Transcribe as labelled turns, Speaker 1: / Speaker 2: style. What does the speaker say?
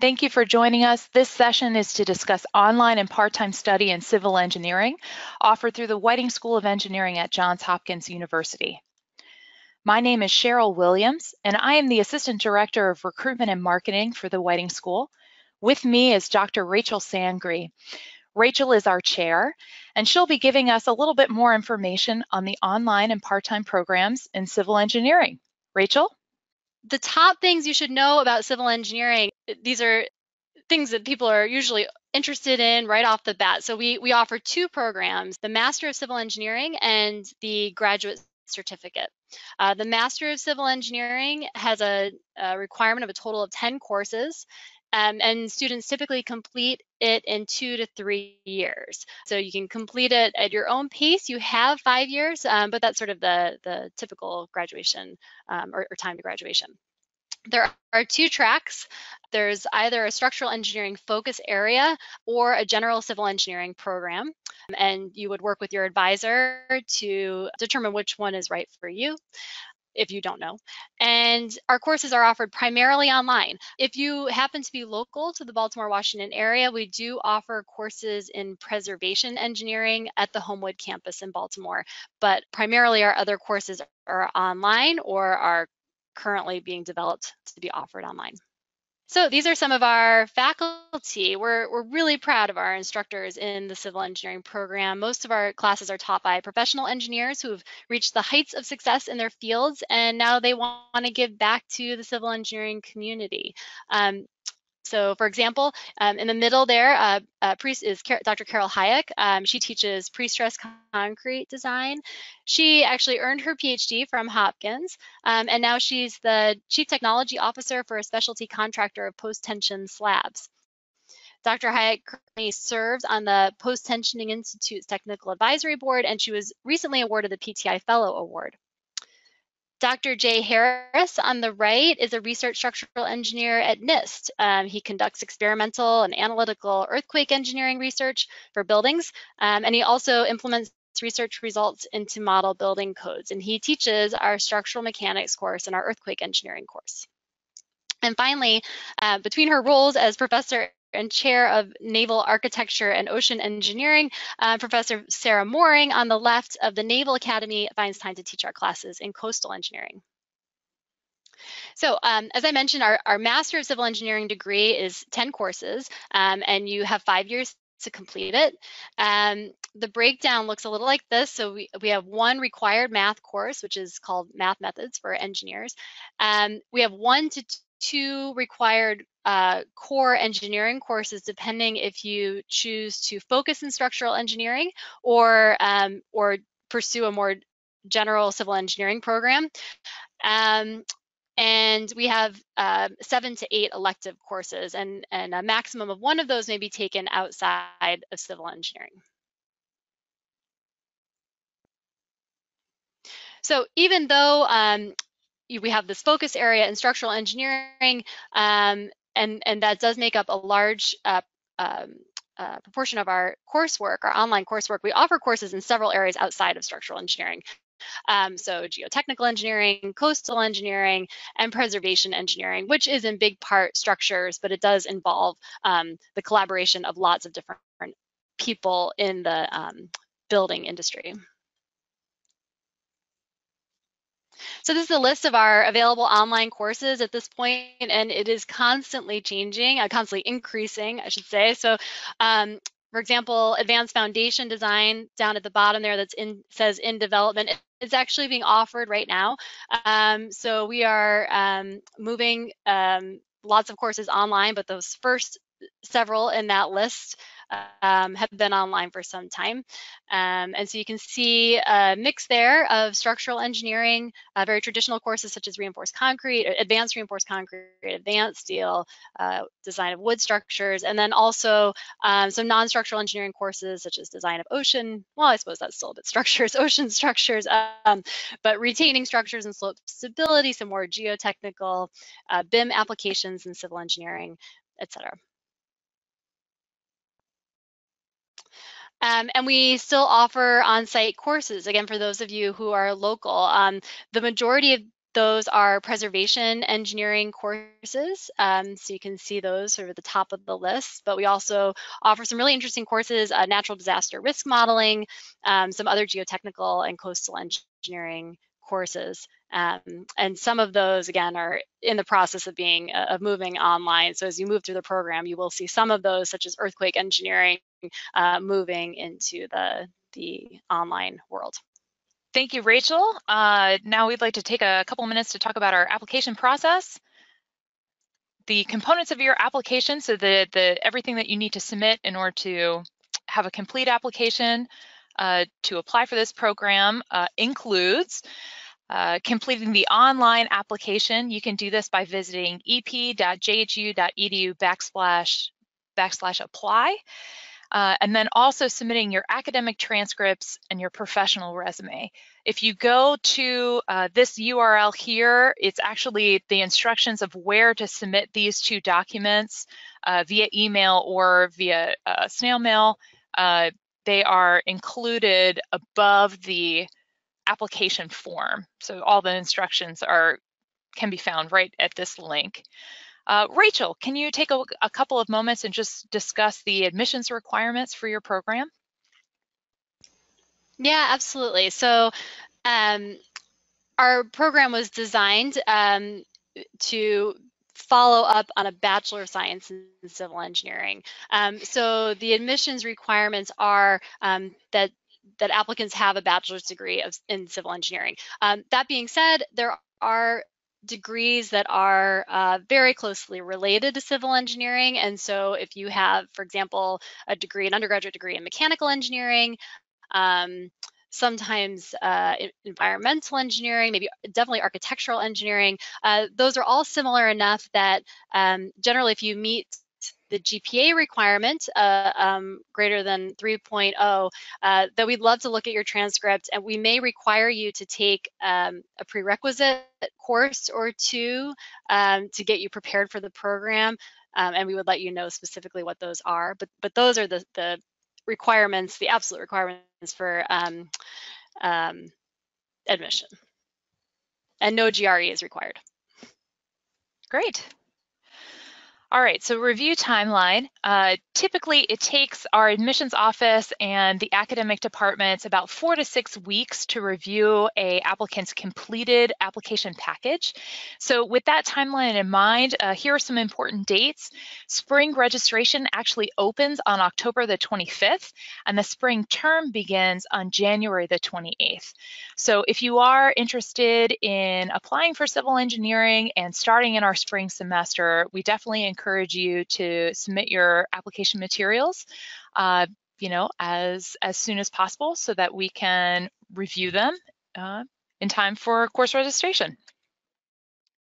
Speaker 1: Thank you for joining us. This session is to discuss online and part-time study in civil engineering offered through the Whiting School of Engineering at Johns Hopkins University. My name is Cheryl Williams, and I am the Assistant Director of Recruitment and Marketing for the Whiting School. With me is Dr. Rachel Sangre. Rachel is our chair, and she'll be giving us a little bit more information on the online and part-time programs in civil engineering. Rachel?
Speaker 2: The top things you should know about civil engineering, these are things that people are usually interested in right off the bat. So we offer two programs, the Master of Civil Engineering and the Graduate Certificate. The Master of Civil Engineering has a requirement of a total of 10 courses. And students typically complete it in 2 to 3 years. So you can complete it at your own pace. You have 5 years, but that's sort of the typical graduation or time to graduation. There are two tracks. There's either a structural engineering focus area or a general civil engineering program. And you would work with your advisor to determine which one is right for you, if you don't know. And our courses are offered primarily online. If you happen to be local to the Baltimore, Washington area, we do offer courses in preservation engineering at the Homewood campus in Baltimore, but primarily our other courses are online or are currently being developed to be offered online. So these are some of our faculty. We're really proud of our instructors in the civil engineering program. Most of our classes are taught by professional engineers who have reached the heights of success in their fields, and now they want to give back to the civil engineering community. So for example, in the middle there is Dr. Carol Hayek. She teaches pre-stressed concrete design. She actually earned her PhD from Hopkins, and now she's the Chief Technology Officer for a specialty contractor of post-tension slabs. Dr. Hayek currently serves on the Post-Tensioning Institute's Technical Advisory Board, and she was recently awarded the PTI Fellow Award. Dr. Jay Harris on the right is a research structural engineer at NIST. He conducts experimental and analytical earthquake engineering research for buildings, and he also implements research results into model building codes. And he teaches our structural mechanics course and our earthquake engineering course. And finally, between her roles as professor and chair of Naval Architecture and Ocean Engineering, Professor Sarah Mooring on the left of the Naval Academy finds time to teach our classes in coastal engineering. So as I mentioned, our Master of Civil Engineering degree is 10 courses, and you have 5 years to complete it. The breakdown looks a little like this. So we have one required math course, which is called Math Methods for Engineers. We have 1 to 2 required core engineering courses, depending if you choose to focus in structural engineering or pursue a more general civil engineering program. And we have 7 to 8 elective courses, and a maximum of 1 of those may be taken outside of civil engineering. So even though we have this focus area in structural engineering, and that does make up a large proportion of our coursework, our online coursework, we offer courses in several areas outside of structural engineering. So geotechnical engineering, coastal engineering, and preservation engineering, which is in big part structures, but it does involve the collaboration of lots of different people in the building industry. So this is a list of our available online courses at this point, and it is constantly changing, constantly increasing, I should say. So for example, advanced foundation design down at the bottom there says in development. It's actually being offered right now. So we are moving lots of courses online, but those first several in that list have been online for some time. And so you can see a mix there of structural engineering, very traditional courses such as reinforced concrete, advanced reinforced concrete, advanced steel, design of wood structures, and then also some non-structural engineering courses such as design of ocean, well, I suppose that's still a bit structures, ocean structures, but retaining structures and slope stability, some more geotechnical, BIM applications in civil engineering, etc. And we still offer on-site courses, again, for those of you who are local. The majority of Those are preservation engineering courses. So you can see those sort of at the top of the list, but we also offer some really interesting courses, natural disaster risk modeling, some other geotechnical and coastal engineering courses. And some of those, again, are in the process of moving online. So as you move through the program, you will see some of those, such as earthquake engineering, moving into the online world.
Speaker 1: Thank you, Rachel. Now we'd like to take a couple minutes to talk about our application process. The components of your application, so everything that you need to submit in order to have a complete application to apply for this program includes completing the online application. You can do this by visiting ep.jhu.edu/apply. And then also submitting your academic transcripts and your professional resume. If you go to this URL here, it's actually the instructions of where to submit these two documents via email or via snail mail. They are included above the application form. So all the instructions can be found right at this link. Rachel, can you take a couple of moments and just discuss the admissions requirements for your program?
Speaker 2: Yeah, absolutely. So our program was designed to follow up on a Bachelor of Science in Civil Engineering. So the admissions requirements are that applicants have a bachelor's degree in civil engineering. That being said, there are degrees that are very closely related to civil engineering. And so if you have, for example, an undergraduate degree in mechanical engineering, sometimes environmental engineering, maybe definitely architectural engineering, those are all similar enough that generally if you meet the GPA requirement greater than 3.0, that we'd love to look at your transcript, and we may require you to take a prerequisite course or two to get you prepared for the program, and we would let you know specifically what those are. But those are the requirements, the absolute requirements for admission. And no GRE is required.
Speaker 1: Great. All right, so review timeline. Typically, it takes our admissions office and the academic departments about 4 to 6 weeks to review an applicant's completed application package. So with that timeline in mind, here are some important dates. Spring registration actually opens on October the 25th, and the spring term begins on January the 28th. So if you are interested in applying for civil engineering and starting in our spring semester, we definitely encourage you to submit your application materials, as soon as possible so that we can review them in time for course registration.